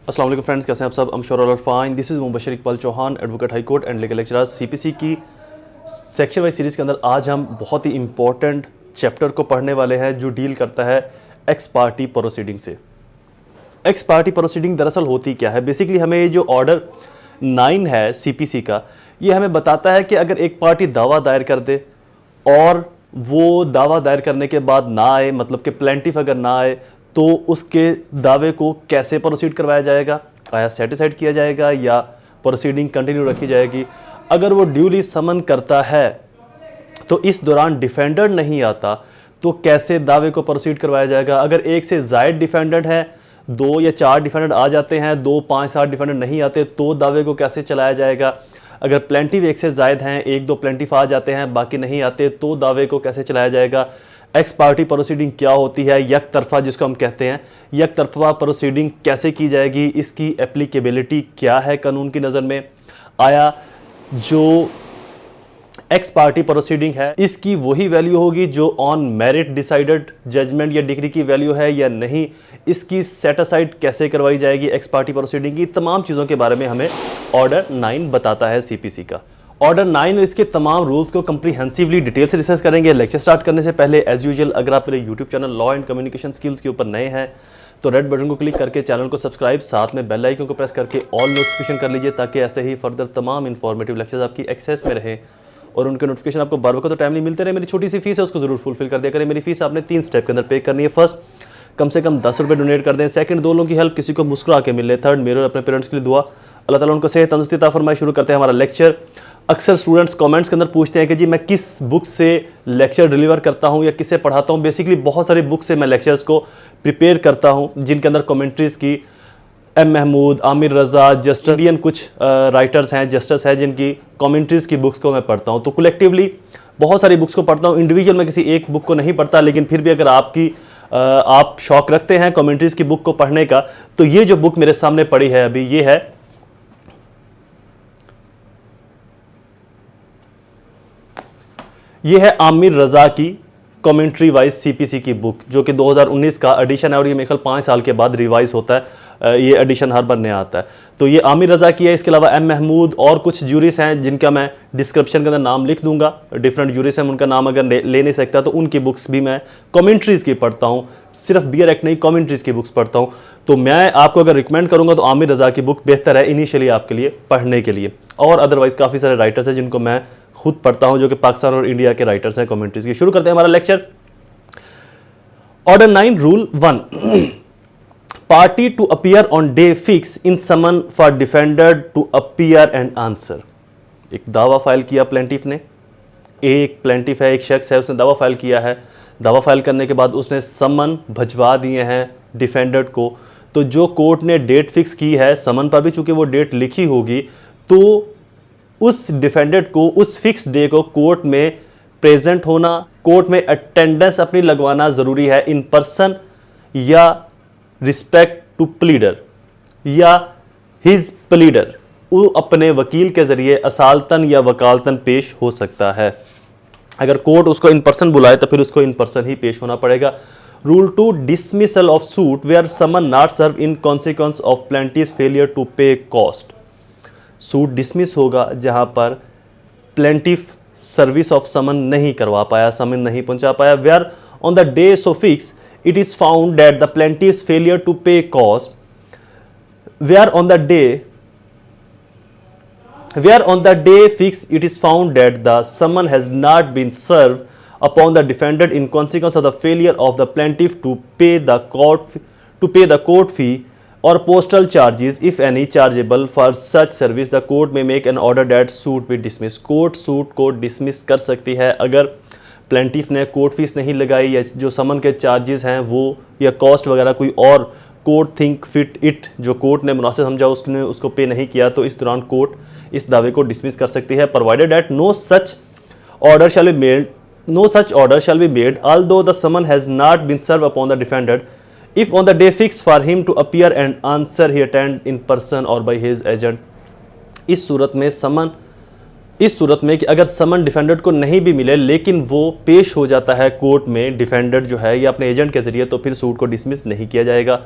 अस्सलाम वालेकुम फ्रेंड्स, कैसे हैं आप सब? I'm sure all are fine. This is Mubashar Iqbal Chauhan, advocate high court and legal lecturer CPC की सेक्शन वाइज सीरीज़ के अंदर आज हम बहुत ही इंपॉर्टेंट चैप्टर को पढ़ने वाले हैं जो डील करता है एक्स पार्टी प्रोसीडिंग से। एक्स पार्टी प्रोसीडिंग दरअसल होती क्या है? बेसिकली हमें ये जो ऑर्डर 9 है सीपीसी का, ये हमें बताता है कि अगर एक पार्टी दावा दायर कर दे और वो दावा दायर करने के बाद ना आए, मतलब कि प्लेंटिफ अगर ना आए, तो उसके दावे को कैसे प्रोसीड करवाया जाएगा, आया सेटिसाइड किया जाएगा या प्रोसीडिंग कंटिन्यू रखी जाएगी। अगर वो ड्यूली समन करता है तो इस दौरान डिफेंडर नहीं आता तो कैसे दावे को प्रोसीड करवाया जाएगा। अगर एक से ज़ायद डिफेंडेंट है, 2 या 4 डिफेंडेंट आ जाते हैं, 2, 5, 7 डिफेंडेंट नहीं आते तो दावे को कैसे चलाया जाएगा। अगर प्लेंटिफ एक से ज़ायद हैं, 1-2 प्लेंटिफ आ जाते हैं, बाकी नहीं आते तो दावे को कैसे चलाया जाएगा। एक्स पार्टी प्रोसीडिंग क्या होती है, यक तरफा जिसको हम कहते हैं, यक तरफा प्रोसीडिंग कैसे की जाएगी, इसकी एप्लीकेबिलिटी क्या है कानून की नज़र में। आया जो एक्स पार्टी प्रोसीडिंग है इसकी वही वैल्यू होगी जो ऑन मेरिट डिसाइडेड जजमेंट या डिग्री की वैल्यू है या नहीं, इसकी सेट असाइड कैसे करवाई जाएगी एक्स पार्टी प्रोसीडिंग की, तमाम चीज़ों के बारे में हमें ऑर्डर 9 बताता है सीपीसी का। ऑर्डर 9 इसके तमाम रूल्स को कंप्रीहेंसिवली डिटेल से डिस्कस करेंगे। लेक्चर स्टार्ट करने से पहले एज यूजुअल अगर आप मेरे YouTube channel law and communication skills के ऊपर नए हैं तो रेड बटन को क्लिक करके चैनल को सब्सक्राइब, साथ में बेल आइकन को प्रेस करके ऑल नोटिफिकेशन कर लीजिए ताकि ऐसे ही फर्दर तमाम इंफॉर्मेटिव लेक्चर्स आपकी एक्सेस में रहें और उनके नोटिफिकेशन आपको बार वक्त तो टाइमली मिलते रहे। मेरी छोटी सी फीस है उसको जरूर फुलफिल कर दिया करें। मेरी फीस आपने 3 स्टेप के अंदर पे करनी है। फर्स्ट, कम से कम 10 रुपये डोनेट कर दें। सेकंड, 2 लोगों की हेल्प किसी को मुस्कुरा के मिले। थर्ड, मेरे और अपने पेरेंट्स के लिए दुआ, अल्लाह ताला उनको सेहत तंदुरुस्ती अता फरमाए। शुरू करते हैं हमारा लेक्चर। अक्सर स्टूडेंट्स कमेंट्स के अंदर पूछते हैं कि जी मैं किस बुक से लेक्चर डिलीवर करता हूं या किससे पढ़ाता हूं। बेसिकली बहुत सारी बुक से मैं लेक्चर्स को प्रिपेयर करता हूं जिनके अंदर कमेंट्रीज़ की एम महमूद, आमिर रज़ा, जस्टिन, कुछ राइटर्स हैं, जस्टिस हैं जिनकी कमेंट्रीज़ की बुक्स को मैं पढ़ता हूं। तो कलेक्टिवली बहुत सारी बुक्स को पढ़ता हूं, इंडिविजुअल में किसी एक बुक को नहीं पढ़ता। लेकिन फिर भी अगर आप शौक रखते हैं कमेंट्रीज़ की बुक को पढ़ने का तो ये जो बुक मेरे सामने पड़ी है अभी, ये है आमिर रज़ा की कमेंट्री वाइज सीपीसी की बुक जो कि 2019 का एडिशन है और ये मेरे ख्याल 5 साल के बाद रिवाइज होता है। ये एडिशन हर बार नया आता है। तो ये आमिर रज़ा की है। इसके अलावा एम महमूद और कुछ जूरीस हैं जिनका मैं डिस्क्रिप्शन के अंदर नाम लिख दूंगा। डिफरेंट जूरीस हैं, उनका नाम अगर ले नहीं सकता तो उनकी बुक्स भी मैं कमेंट्रीज़ की पढ़ता हूँ। सिर्फ बियर एक्ट नहीं, कमेंट्रीज़ की बुक्स पढ़ता हूँ। तो मैं आपको अगर रिकमेंड करूँगा तो आमिर रज़ा की बुक बेहतर है इनिशियली आपके लिए पढ़ने के लिए। और अदरवाइज़ काफ़ी सारे राइटर्स हैं जिनको मैं खुद पढ़ता हूँ जो कि पाकिस्तान और इंडिया के राइटर्स हैं कमेंट्रीज़ की। शुरू करते हैं हमारा लेक्चर। Order 9 rule 1, party to appear on day fix in summon for defender to appear and answer. एक दावा फाइल किया प्लेंटिफ ने, एक प्लेंटिफ है, एक शख्स है, उसने दावा फाइल किया है। दावा फाइल करने के बाद उसने समन भिजवा दिए हैं डिफेंडर को। तो जो कोर्ट ने डेट फिक्स की है, समन पर भी चूंकि वो डेट लिखी होगी, तो उस डिफेंडेंट को उस फिक्स डे को कोर्ट में प्रेजेंट होना, कोर्ट में अटेंडेंस अपनी लगवाना ज़रूरी है इन पर्सन या रिस्पेक्ट टू प्लीडर या हिज प्लीडर, वो अपने वकील के ज़रिए असालतन या वकालतन पेश हो सकता है। अगर कोर्ट उसको इन पर्सन बुलाए तो फिर उसको इन पर्सन ही पेश होना पड़ेगा। Rule 2, dismissal of suit where summon not serve in consequence of plaintiff failure to pay cost. Suit dismiss होगा जहां पर प्लेंटिफ सर्विस ऑफ समन नहीं करवा पाया, समन नहीं पहुंचा पाया। Where on the day so fix it is found that the plaintiff's failure to pay cost, where on the day fixed it is found that the summon has not been served upon the defendant in consequence of the failure of the plaintiff to pay the court fee or postal charges if any chargeable for such service, the court may make an order that suit be dismissed. Court suit को dismiss कर सकती है अगर plaintiff ने court fees नहीं लगाई या जो समन के चार्जेस हैं वो या कॉस्ट वगैरह कोई और कोर्ट थिंक फिट इट जो कोर्ट ने मुनासिब समझा उसने उसको पे नहीं किया, तो इस दौरान कोर्ट इस दावे को डिसमिस कर सकती है। Provided that no such order shall be made although the summon has not been serve upon the defendant if on the day fix for him to appear and answer he attend in person और by his agent. इस सूरत में कि अगर समन defendant को नहीं भी मिले लेकिन वो पेश हो जाता है कोर्ट में डिफेंडेंट जो है या अपने एजेंट के जरिए, तो फिर सूट को डिसमिस नहीं किया जाएगा।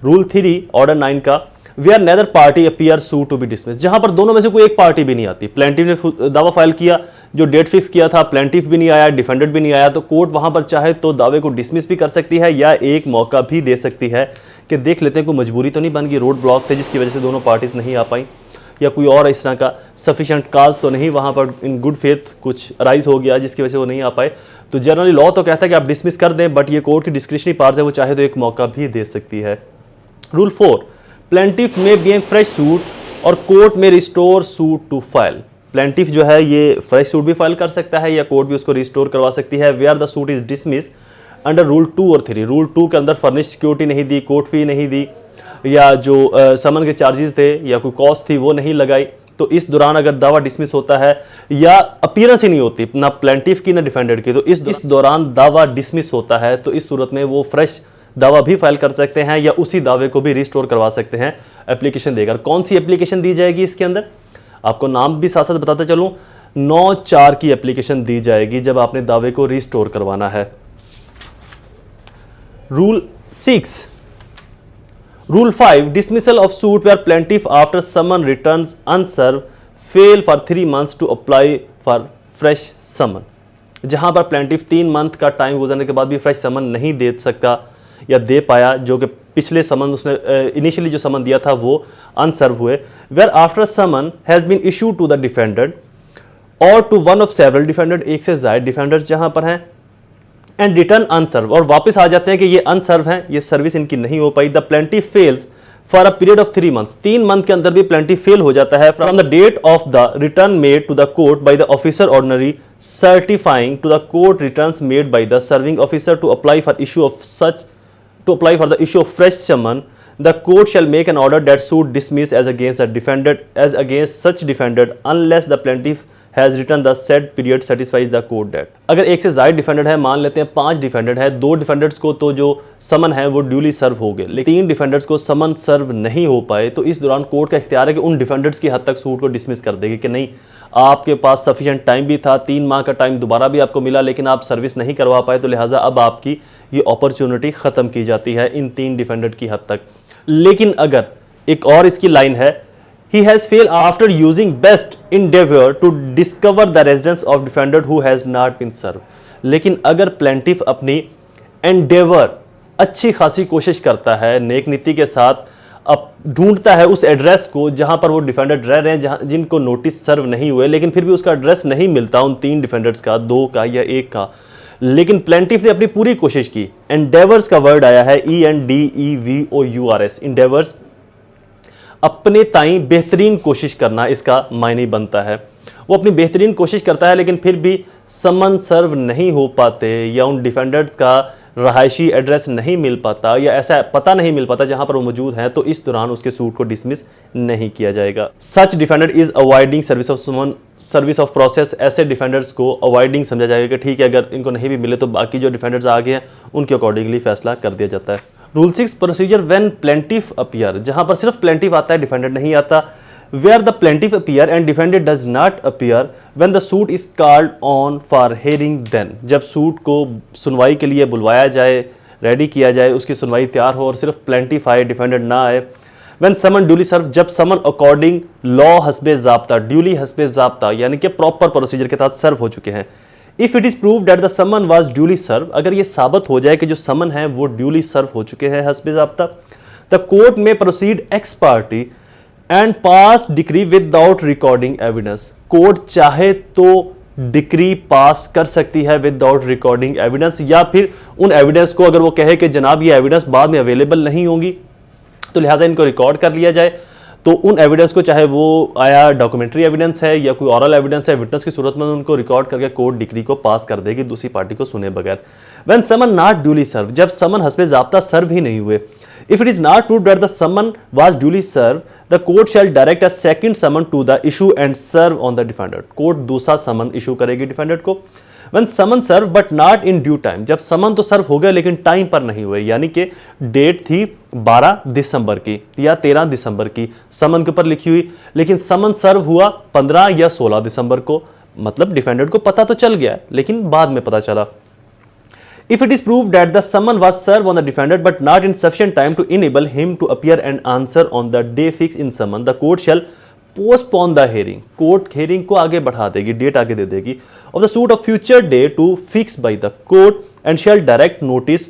रूल 3 ऑर्डर 9 का, where neither party appear suit to be dismiss, जहां पर दोनों में से कोई एक पार्टी भी नहीं आती। प्लेंटिफ ने दावा फाइल किया, जो डेट फिक्स किया था, प्लेंटिफ भी नहीं आया, डिफेंडेंट भी नहीं आया, तो कोर्ट वहां पर चाहे तो दावे को डिसमिस भी कर सकती है या एक मौका भी दे सकती है कि देख लेते हैं कोई मजबूरी तो नहीं बन गई, रोड ब्लॉक थे जिसकी वजह से दोनों पार्टीज नहीं आ पाई, या कोई और इस तरह का सफिशिएंट काज तो नहीं वहाँ पर इन गुड फेथ कुछ राइज हो गया जिसकी वजह से वो नहीं आ पाए। तो जनरली लॉ तो कहता है कि आप डिसमिस कर दें, बट ये कोर्ट की डिस्क्रिशनरी पावर्स है, वो चाहे तो एक मौका भी दे सकती है। रूल 4, प्लेंटिफ में बीइंग फ्रेश सूट और कोर्ट में restore suit to file. Plaintiff जो है ये फ्रेश सूट भी फाइल कर सकता है या कोर्ट भी उसको रिस्टोर करवा सकती है where the suit is dismiss under rule 2 और 3। रूल 2 के अंदर फर्निश सिक्योरिटी नहीं दी, कोर्ट फी नहीं दी, या जो समन के चार्जेस थे या कोई कॉस्ट थी वो नहीं लगाई, तो इस दौरान अगर दावा डिसमिस होता है या अपीयरेंस ही नहीं होती ना प्लेंटिफ की ना डिफेंडेंट की, तो इस दौरान दावा डिसमिस होता है, तो इस सूरत में वो फ्रेश दावा भी फाइल कर सकते हैं या उसी दावे को भी रिस्टोर करवा सकते हैं एप्लीकेशन देकर। कौन सी एप्लीकेशन दी जाएगी इसके अंदर, आपको नाम भी साथ साथ बताता चलूं, 9(4) की एप्लीकेशन दी जाएगी जब आपने दावे को रिस्टोर करवाना है। Rule 6, Rule 5, dismissal of suit where plaintiff after summon returns unserved fail for 3 months to apply for fresh summon। जहां पर plaintiff 3 मंथ का टाइम गुजरने के बाद भी फ्रेश समन नहीं दे सकता या दे पाया, जो कि पिछले समन उसने इनिशियली जो समन दिया था वो अनसर्व हुए। Where after summons has been issue to the defendant और to one of several defendant, एक से ज्यादा डिफेंडेंट्स जहां पर हैं, एंड रिटर्न अनसर्व, और वापस आ जाते हैं कि ये अनसर्व हैं, ये सर्विस इनकी नहीं हो पाई। The plaintiff fails for a period of 3 months, 3 month के अंदर भी प्लेंटिफ फेल हो जाता है from the date of the return made to the court by the officer ordinary certifying to the court returns made by the serving officer to apply for the issue of fresh summons. The court shall make an order that suit dismiss as against the defendant as against such defendant unless the plaintiff has written the said period satisfies the court that। अगर एक से ज्यादा defendant है, मान लेते हैं 5 defendant है, 2 defendants को तो जो समन है वो ड्यूली सर्व हो गए, लेकिन 3 डिफेंडेंट्स को समन सर्व नहीं हो पाए, तो इस दौरान कोर्ट का इख्तियार है कि उन डिफेंडेंट्स की हद तक सूट को डिसमिस कर देगी कि नहीं, आपके पास सफिशिएंट टाइम भी था, 3 माह का टाइम दोबारा भी आपको मिला, लेकिन आप सर्विस नहीं करवा पाए, तो लिहाजा अब आपकी ये अपॉर्चुनिटी खत्म की जाती है इन 3 डिफेंडेंट की हद तक। लेकिन अगर एक और इसकी लाइन है, he has failed after using best endeavor to discover the residence of defendant who has not been served। लेकिन अगर प्लेंटिफ अपनी endeavor अच्छी खासी कोशिश करता है, नेक नीति के साथ अब ढूंढता है उस एड्रेस को जहां पर वो डिफेंडेंट रह रहे हैं, जहां जिनको नोटिस सर्व नहीं हुए, लेकिन फिर भी उसका एड्रेस नहीं मिलता उन 3 डिफेंडेंट्स का, 2 का या 1 का, लेकिन प्लेंटिफ ने अपनी पूरी कोशिश की। एंडेवर्स का वर्ड आया है ENDEVOURS, एंडेवर्स, अपने ताई बेहतरीन कोशिश करना, इसका मायने बनता है। वो अपनी बेहतरीन कोशिश करता है लेकिन फिर भी समन सर्व नहीं हो पाते या उन डिफेंडेंट्स का रहायशी एड्रेस नहीं मिल पाता या ऐसा पता नहीं मिल पाता जहां पर वो मौजूद हैं, तो इस दौरान उसके सूट को डिसमिस नहीं किया जाएगा। Such defendant is avoiding service of summons, service of process, ऐसे डिफेंडेंट्स को अवॉइडिंग समझा जाएगा कि ठीक है, अगर इनको नहीं भी मिले तो बाकी जो डिफेंडेंट्स आगे हैं उनके अकॉर्डिंगली फैसला कर दिया जाता है। Rule 6, procedure when plaintiff appear, जहां पर सिर्फ प्लेंटिफ आता है, डिफेंडेंट नहीं आता। Where the plaintiff appear and defendant does not appear when the suit is called on for hearing then, जब सूट को सुनवाई के लिए बुलवाया जाए, रेडी किया जाए, उसकी सुनवाई तैयार हो और सिर्फ प्लेंटिफ आए, डिफेंडेंट ना आए। When summon duly served, जब समन अकॉर्डिंग लॉ हस्बे ज़ाब्ता, ड्यूली हस्बे ज़ाब्ता यानी कि प्रॉपर प्रोसीजर के तहत सर्व हो चुके हैं। If it is prove that the summons was duly serve, अगर ये साबित हो जाए कि जो समन है वो ड्यूली सर्व हो चुके हैं हस्बे ज़ाब्ता, द कोर्ट में proceed x party and pass decree without recording evidence. Court चाहे तो डिक्री पास कर सकती है विदाउट रिकॉर्डिंग एविडेंस, या फिर उन एविडेंस को अगर वो कहे कि जनाब ये एविडेंस बाद में अवेलेबल नहीं होंगी तो लिहाजा इनको रिकॉर्ड कर लिया जाए, तो उन एविडेंस को चाहे वो आया डॉक्यूमेंट्री एविडेंस है या कोई ऑरल एविडेंस है, विटनेस की सूरत में उनको रिकॉर्ड करके कोर्ट डिक्री को पास कर देगी दूसरी पार्टी को सुने बगैर। व्हेन समन नॉट ड्यूली सर्व, जब समन हस्बे ज़ाब्ता सर्व ही नहीं हुए। If it is not proved that the summon was duly served, the court shall direct a second summon to the issue and serve on the defendant। Court दूसरा समन issue करेगी defendant को। When summon served but not in due time, जब समन तो सर्व हो गए लेकिन time पर नहीं हुए, यानी कि डेट थी 12 दिसंबर की या 13 दिसंबर की समन के ऊपर लिखी हुई, लेकिन समन सर्व हुआ 15 या 16 दिसंबर को, मतलब डिफेंडेंट को पता तो चल गया लेकिन बाद में पता चला। If it is proved that the summon was served on the defendant but not in sufficient time to enable him to appear and answer on the day fixed in summon, the court shall postpone the hearing. Court hearing को आगे बढ़ा देगी, date आगे दे देगी of the suit of future day to fix by the court and shall direct notice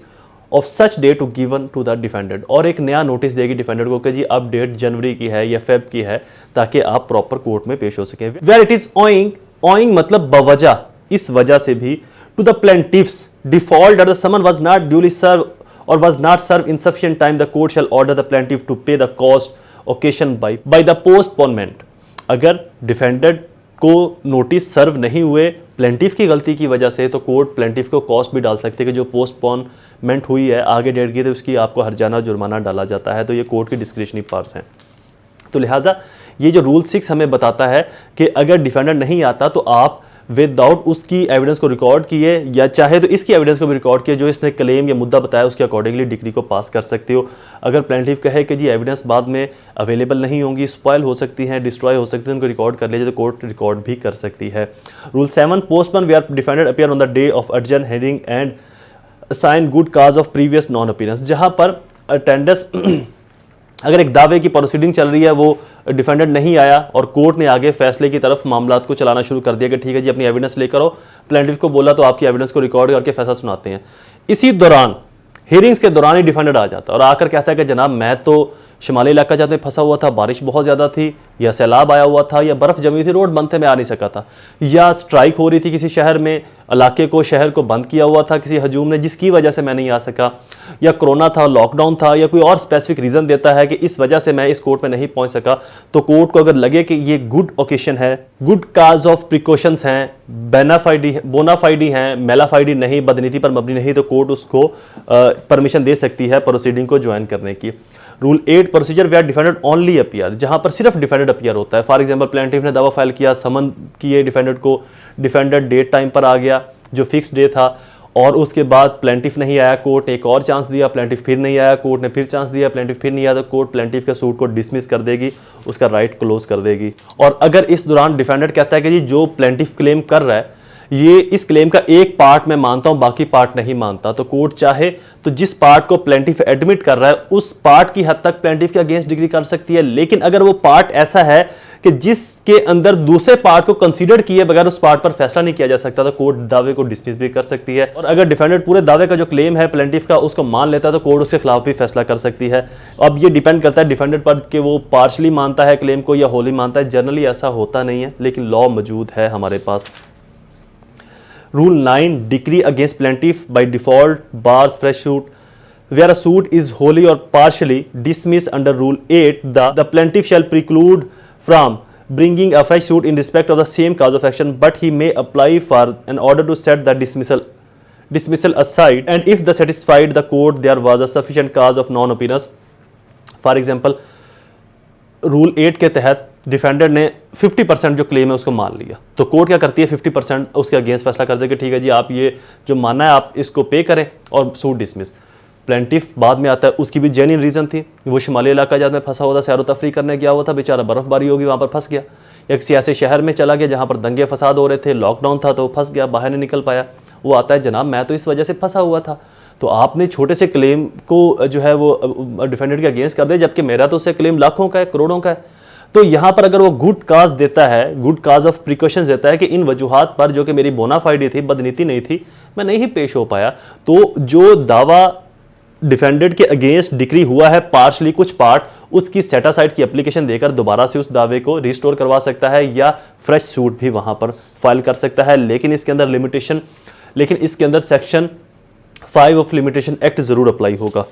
of such day to given to the defendant. और एक नया notice देगी डिफेंडेंट को कि जी अब डेट जनवरी की है या फेब की है, ताकि आप प्रॉपर कोर्ट में पेश हो सकें. Where it is owing मतलब बवजह, इस वजह से भी to the plaintiff's default that the summon was not duly served or was not served in sufficient time, the court shall order the plaintiff to pay the cost occasioned by the postponement. अगर defendant को notice serve नहीं हुए plaintiff की गलती की वजह से, तो कोर्ट प्लेंटिफ को कॉस्ट भी डाल सकते हैं कि जो पोस्टपोनमेंट हुई है, आगे डेट गई, तो उसकी आपको हर्जाना जुर्माना डाला जाता है. तो ये कोर्ट की डिस्क्रिशनरी पावर्स हैं. तो लिहाजा ये जो रूल 6 हमें बताता है कि अगर डिफेंडेंट नहीं आता तो आप विदाउट उसकी एविडेंस को रिकॉर्ड किए या चाहे तो इसकी एविडेंस को भी रिकॉर्ड किए जो इसने क्लेम या मुद्दा बताया, उसके अकॉर्डिंगली डिग्री को पास कर सकते हो. अगर प्लेंटिफ कहे कि जी एविडेंस बाद में अवेलेबल नहीं होंगी, स्पॉयल हो सकती हैं, डिस्ट्रॉय हो सकती है, उनको रिकॉर्ड कर लीजिए, तो कोर्ट रिकॉर्ड भी कर सकती है. Rule 7, postpone where defendant appear on the day of urgent hearing and assign good cause of previous non appearance. जहां पर अटेंडेंस अगर एक दावे की प्रोसीडिंग चल रही है, वो डिफेंडेंट नहीं आया और कोर्ट ने आगे फैसले की तरफ मामलात को चलाना शुरू कर दिया कि ठीक है जी अपनी एविडेंस लेकर आओ, प्लेंटिफ को बोला तो आपकी एविडेंस को रिकॉर्ड करके फैसला सुनाते हैं. इसी दौरान हियरिंग्स के दौरान ही डिफेंडेंट आ जाता है और आकर कहता है कि जनाब मैं तो शिमाली इलाका जाते फंसा हुआ था, बारिश बहुत ज़्यादा थी, या सैलाब आया हुआ था, या बर्फ़ जमी थी, रोड बंद थे, मैं आ नहीं सका था, या स्ट्राइक हो रही थी किसी शहर में, इलाके को शहर को बंद किया हुआ था किसी हजूम ने जिसकी वजह से मैं नहीं आ सका, या कोरोना था, लॉकडाउन था, या कोई और स्पेसिफिक रीज़न देता है कि इस वजह से मैं इस कोर्ट में नहीं पहुंच सका. तो कोर्ट को अगर लगे कि ये गुड ओकेशन है, गुड काज ऑफ प्रिकॉशंस हैं, बोनाफाइडी हैं, मेलाफाइडी नहीं, बदनीति पर मबनी नहीं, तो कोर्ट उसको परमिशन दे सकती है प्रोसीडिंग को ज्वाइन करने की. Rule 8, procedure where defendant only appear, जहां पर सिर्फ डिफेंडेंट अपीयर होता है. फॉर एग्जांपल प्लेंटिफ ने दावा फाइल किया, समन किए डिफेंडेंट को, डिफेंडेंट डेट टाइम पर आ गया जो फिक्स डे था, और उसके बाद प्लेंटिफ नहीं आया, कोर्ट ने एक और चांस दिया, प्लेंटिफ फिर नहीं आया, कोर्ट ने फिर चांस दिया, प्लेंटिफ फिर नहीं आया, तो कोर्ट प्लेंटिफ के सूट को डिसमिस कर देगी, उसका राइट क्लोज कर देगी. और अगर इस दौरान डिफेंडेंट कहता है कि जी जो प्लेंटिफ क्लेम कर रहा है ये इस क्लेम का एक पार्ट मैं मानता हूं, बाकी पार्ट नहीं मानता, तो कोर्ट चाहे तो जिस पार्ट को प्लेंटिफ एडमिट कर रहा है उस पार्ट की हद तक प्लेंटिफ के अगेंस्ट डिग्री कर सकती है. लेकिन अगर वो पार्ट ऐसा है कि जिसके अंदर दूसरे पार्ट को कंसीडर किए बगैर उस पार्ट पर फैसला नहीं किया जा सकता, तो कोर्ट दावे को डिसमिस भी कर सकती है. और अगर डिफेंडेंट पूरे दावे का जो क्लेम है प्लेंटिफ का उसको मान लेता है, तो कोर्ट उसके खिलाफ भी फैसला कर सकती है. अब ये डिपेंड करता है डिफेंडेंट पर कि वो पार्शली मानता है क्लेम को या होली मानता है. जनरली ऐसा होता नहीं है, लेकिन लॉ मौजूद है हमारे पास. Rule 9, decree against plaintiff by default bars fresh suit. Where a suit is wholly or partially dismissed under Rule 8, the plaintiff shall preclude from bringing a fresh suit in respect of the same cause of action, but he may apply for an order to set the dismissal aside, and if the satisfied the court there was a sufficient cause of non-appearance. For example, rule 8 के तहत defendant ने 50% जो claim है उसको मान लिया, तो court क्या करती है 50% उसके अगेंस्ट फैसला कर दे कि ठीक है जी आप ये जो मानना है आप इसको पे करें, और सूट डिसमिस. प्लेंटिफ बाद में आता है, उसकी भी जेन्युइन रीज़न थी, वो शिमाली इलाका जात में फंसा हुआ था, सैर तफरी करने गया हुआ था, बेचारा बर्फ़बारी होगी वहाँ पर फंस गया, या किसी ऐसे शहर में चला गया जहाँ पर दंगे फसाद हो रहे थे, लॉकडाउन था, तो फंस गया, बाहर नहीं निकल पाया. वो आता है जनाब मैं तो इस वजह से फंसा हुआ था, तो आपने छोटे से क्लेम को जो है वो डिफेंडेंट के अगेंस्ट कर दे, जबकि मेरा तो उससे क्लेम लाखों का है, करोड़ों का है. तो यहाँ पर अगर वो गुड काज देता है, गुड काज ऑफ प्रिकॉशंस देता है कि इन वजूहात पर जो कि मेरी बोनाफाइडी थी, बदनीति नहीं थी, मैं नहीं पेश हो पाया, तो जो दावा डिफेंडेंट के अगेंस्ट डिक्री हुआ है पार्शली कुछ पार्ट, उसकी सेटासाइड की एप्लीकेशन देकर दोबारा से उस दावे को रिस्टोर करवा सकता है या फ्रेश सूट भी वहाँ पर फाइल कर सकता है. लेकिन इसके अंदर सेक्शन 5 ऑफ लिमिटेशन एक्ट जरूर अप्लाई होगा.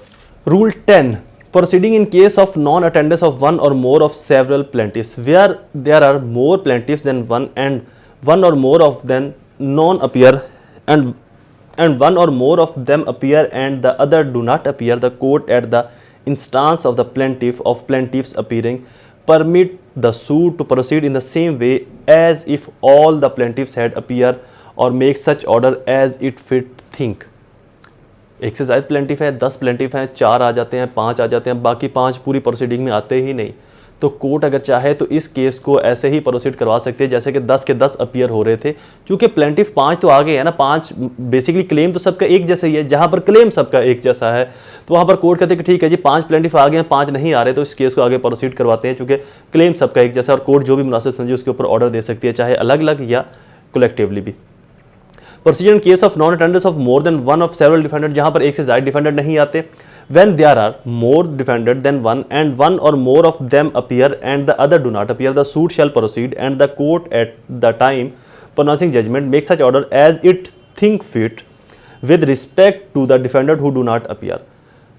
Rule 10, proceeding in case of non-attendance of one or more of several plaintiffs, where there are more plaintiffs than one and one or more of them non-appear and one or more of them appear and the other do not appear, the court at the instance of the plaintiffs appearing permit the suit to proceed in the same way as if all the plaintiffs had appear or make such order as it fit think. एक से ज़्यादा plaintiff है, 10 plaintiff हैं, 4 आ जाते हैं, 5 आ जाते हैं, बाकी 5 पूरी प्रोसीडिंग में आते ही नहीं, तो कोर्ट अगर चाहे तो इस केस को ऐसे ही प्रोसीड करवा सकती है जैसे कि 10 के 10 अपीयर हो रहे थे। चूंकि प्लेंटिफ 5 तो आगे है ना, 5 बेसिकली क्लेम तो सबका एक जैसा ही है, जहां पर क्लेम सबका एक जैसा है तो वहां पर कोर्ट कहते हैं कि ठीक है जी 5 प्लेंटिफ आ गए हैं, 5 नहीं आ रहे, तो इस केस को आगे प्रोसीड करवाते हैं चूंकि क्लेम सबका एक जैसा, और कोर्ट जो भी मुनासिब समझे उसके ऊपर ऑर्डर दे सकती है, चाहे अलग अलग या कलेक्टिवली भी। Procedure in case of non attendance of more than one of several defendant, जहां पर एक से ज्यादा डिफेंडेंट नहीं आते। When there are more defendant than one and one or more of them appear and the other do not appear, the suit shall proceed and the court at the time pronouncing judgment makes such order as it think fit with respect to the defendant who do not appear.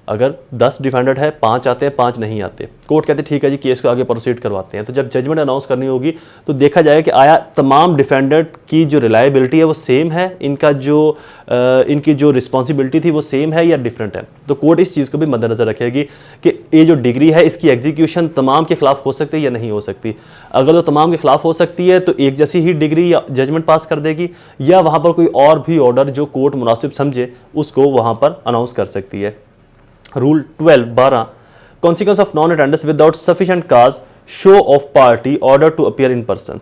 अगर 10 defendant है, 5 आते हैं, 5 नहीं आते, court कहते हैं ठीक है जी केस को आगे प्रोसीड करवाते हैं। तो जब जजमेंट अनाउंस करनी होगी तो देखा जाएगा कि आया तमाम डिफेंडेंट की जो रिलायबिलिटी है वो सेम है, इनकी जो रिस्पॉन्सिबिलिटी थी वो सेम है या डिफरेंट है। तो कोर्ट इस चीज़ को भी मद्देनजर रखेगी कि ये जो डिग्री है इसकी एग्जीक्यूशन तमाम के खिलाफ हो सकती है या नहीं हो सकती। अगर वो तमाम के खिलाफ हो सकती है तो एक जैसी ही डिग्री या जजमेंट पास कर देगी, या वहाँ पर कोई और भी ऑर्डर जो कोर्ट मुनासिब समझे उसको वहाँ पर अनाउंस कर सकती है। Rule 12 consequence of non-attendance without sufficient cause, show of party order to appear in person,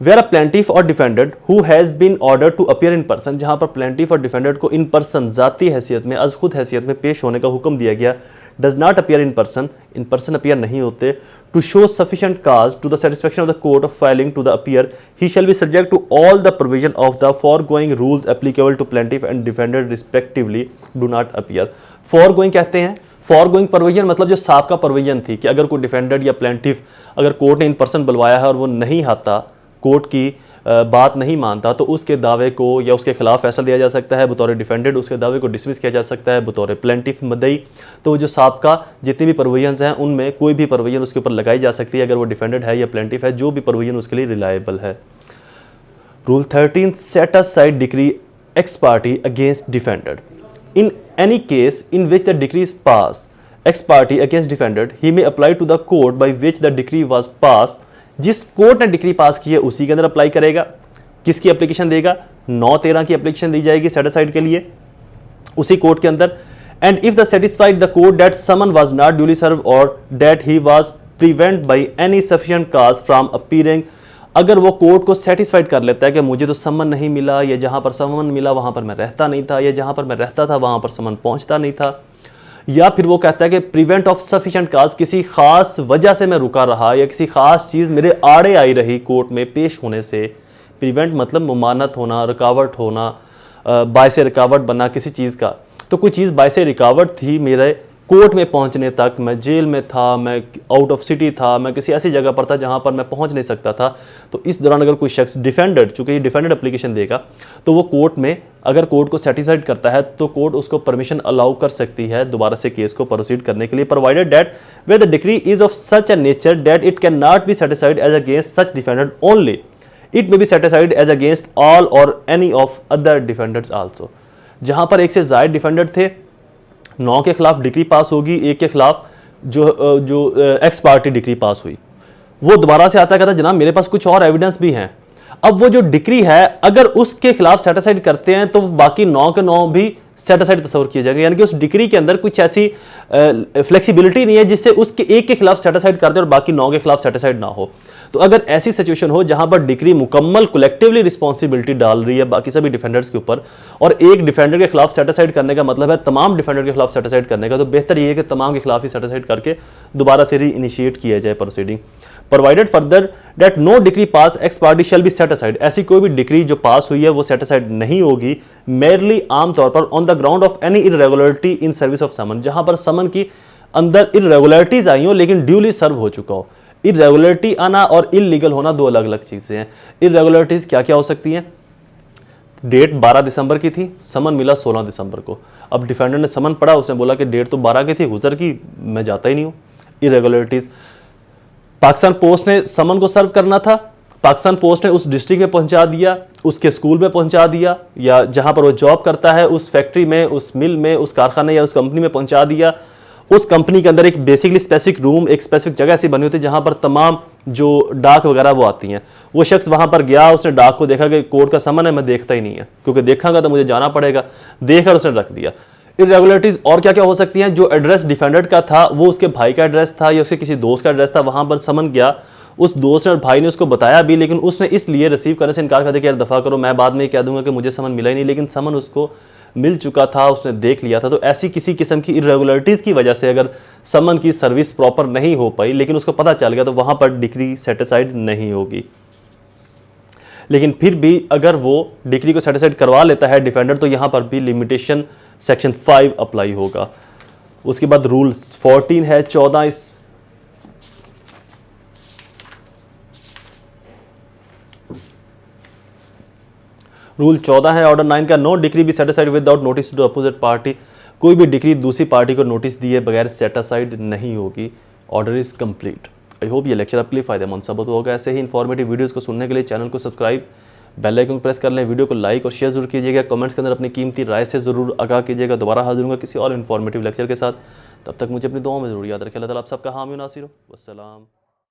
where a plaintiff or defendant who has been ordered to appear in person, जहां पर plaintiff और defendant को in person ज़ाती हैसियत में अज़ खुद हैसियत में पेश होने का हुक्म दिया गया, does not appear in person appear नहीं होते, to show sufficient cause to the satisfaction of the court of failing to the appear, he shall be subject to all the provision of the foregoing rules applicable to plaintiff and defendant respectively, do not appear। foregoing कहते हैं, foregoing provision मतलब जो साबका provision थी कि अगर कोई defendant या प्लेंटिफ अगर कोर्ट ने इन पर्सन बुलवाया है और वो नहीं आता, कोर्ट की बात नहीं मानता, तो उसके दावे को या उसके खिलाफ फैसला दिया जा सकता है बतौर डिफेंडेंट, उसके दावे को डिसमिस किया जा सकता है बतौर प्लेंटिफ मदई। तो जो साबका जितनी भी प्रोविजंस हैं उनमें कोई भी प्रोविजन उसके ऊपर लगाई जा सकती है अगर वो डिफेंडेंट है या प्लेंटिफ है, जो भी प्रोविजन उसके लिए रिलायबल है। Rule 13 set aside decree x party against defendant in any case in which the decree is passed ex party against defendant, he may apply to the court by which the decree was passed। जिस court ने decree pass की है उसी के अंदर apply करेगा। किसकी application देगा? 9/13 की एप्लीकेशन दी जाएगी सेट असाइड के लिए उसी कोर्ट के अंदर। And if the satisfied the court that summons was not duly serve और that he was prevent by any sufficient cause from appearing, अगर वो कोर्ट को सेटिस्फाइड कर लेता है कि मुझे तो समन नहीं मिला, या जहाँ पर समन मिला वहाँ पर मैं रहता नहीं था, या जहाँ पर मैं रहता था वहाँ पर समन पहुँचता नहीं था, या फिर वो कहता है कि प्रिवेंट ऑफ सफिशिएंट काज, किसी खास वजह से मैं रुका रहा या किसी खास चीज़ मेरे आड़े आई रही कोर्ट में पेश होने से। प्रिवेंट मतलब मुमानत होना, रुकावट होना, बायसे रुकावट बनना किसी चीज़ का। तो कोई चीज़ बायसे रुकावट थी मेरे कोर्ट में पहुंचने तक, मैं जेल में था, मैं आउट ऑफ सिटी था, मैं किसी ऐसी जगह पर था जहां पर मैं पहुंच नहीं सकता था। तो इस दौरान अगर कोई शख्स डिफेंडेंट, चूंकि ये डिफेंडेंट एप्लीकेशन देगा, तो वो कोर्ट में अगर कोर्ट को सेटिस्फाइड करता है तो कोर्ट उसको परमिशन अलाउ कर सकती है दोबारा से केस को प्रोसीड करने के लिए, provided that where the decree is of such a nature that it can not be satisfied as against such defendant only, it may be satisfied as against all और any of other defendants also. जहां पर एक से ज्यादा defendant थे, 9 के खिलाफ decree pass होगी, एक के खिलाफ जो एक्स पार्टी डिक्री पास हुई, वो दोबारा से आता कहता जनाब मेरे पास कुछ और एविडेंस भी हैं। अब वो जो डिक्री है अगर उसके खिलाफ सेटिस्फाइड करते हैं तो बाकी 9 के 9 भी सेटिस्फाइड तस्वर किए जाएंगे, यानी कि उस डिक्री के अंदर कुछ ऐसी फ्लेक्सिबिलिटी नहीं है जिससे उसके एक के खिलाफ सेटिस्फाइड कर दे और बाकी 9 के खिलाफ सेटिस्फाइड ना हो। तो अगर ऐसी सिचुएशन हो जहां पर डिक्री मुकम्मल कलेक्टिवली रिस्पॉन्सिबिलिटी डाल रही है बाकी सभी डिफेंडर्स के ऊपर और एक डिफेंडर के खिलाफ सेटिस्फाइड करने का मतलब है तमाम डिफेंडर के खिलाफ सेटिस्फाइड करने का, तो बेहतर ये है कि तमाम के खिलाफ ही सेटिस्फाइड करके दोबारा से री इनिशिएट किया जाए proceeding. Provided further that no decree pass ex parte shall be set aside, ऐसी कोई भी डिक्री जो पास हुई है वो सेट असाइड नहीं होगी मेरली आमतौर पर on the ground of any irregularity in service of summons, जहां पर समन की अंदर इरेगुलरिटीज आई हो लेकिन ड्यूली सर्व हो चुका हो। इरेगुलरिटी आना और इलीगल होना दो अलग अलग चीजें हैं। इरेगुलरिटीज क्या क्या हो सकती हैं? डेट 12 दिसंबर की थी, समन मिला 16 दिसंबर को। अब डिफेंडेंट ने समन पढ़ा, उसने बोला कि डेट तो 12 की थी, गुजर की, मैं जाता ही नहीं हूं। इरेगुलरिटीज, पाकिस्तान पोस्ट ने समन को सर्व करना था, पाकिस्तान पोस्ट ने उस डिस्ट्रिक्ट में पहुंचा दिया, उसके स्कूल में पहुंचा दिया, या जहां पर वो जॉब करता है उस फैक्ट्री में, उस मिल में, उस कारखाने या उस कंपनी में पहुंचा दिया। उस कंपनी के अंदर एक बेसिकली स्पेसिफिक रूम, एक स्पेसिफिक जगह ऐसी बनी होती है जहां पर तमाम जो डाक वगैरह वो आती हैं। वो शख्स वहां पर गया, उसने डाक को देखा कि कोर्ट का समन है, मैं देखता ही नहीं है क्योंकि देखांगा तो मुझे जाना पड़ेगा, देखकर उसने रख दिया। इरेगुलरिटीज और क्या क्या हो सकती हैं? जो एड्रेस डिफेंडेंट का था वो उसके भाई का एड्रेस था या उसके किसी दोस्त का एड्रेस था, वहां पर समन गया, उस दोस्त और भाई ने उसको बताया भी, लेकिन उसने इसलिए रिसीव करने से इनकार कर दिया कि यार दफ़ा करो, मैं बाद में कह दूंगा कि मुझे समन मिला ही नहीं, लेकिन समन उसको मिल चुका था, उसने देख लिया था। तो ऐसी किसी किस्म की इरेगुलरिटीज़ की वजह से अगर समन की सर्विस प्रॉपर नहीं हो पाई लेकिन उसको पता चल गया, तो वहाँ पर डिग्री सेटिसाइड नहीं होगी। लेकिन फिर भी अगर वो डिग्री को सेटिसाइड करवा लेता है डिफेंडर, तो यहाँ पर भी लिमिटेशन सेक्शन 5 अप्लाई होगा। उसके बाद रूल 14 है, 14 इस रूल 14 है ऑर्डर 9 का, no degree be set aside without notice to opposite party. कोई भी डिग्री दूसरी पार्टी को नोटिस दिए बगैर सेटिसाइड नहीं होगी। Order is complete. I hope ये लेक्चर आपके लिए फायदेमंद साबित होगा। ऐसे ही इन्फॉर्मेटिव वीडियोस को सुनने के लिए चैनल को सब्सक्राइब, बेल आइकन प्रेस कर लें, वीडियो को लाइक और शेयर जरूर कीजिएगा, कमेंट्स के अंदर अपनी कीमती राय से जरूर आगाह कीजिएगा। दोबारा हाजिर होंगे किसी और इन्फॉर्मेटिव लेक्चर के साथ, तब तक मुझे अपनी दुआओं में जरूर याद रखें। अल्लाह ताला आप सबका हामी नासिर हो। वस्सलाम।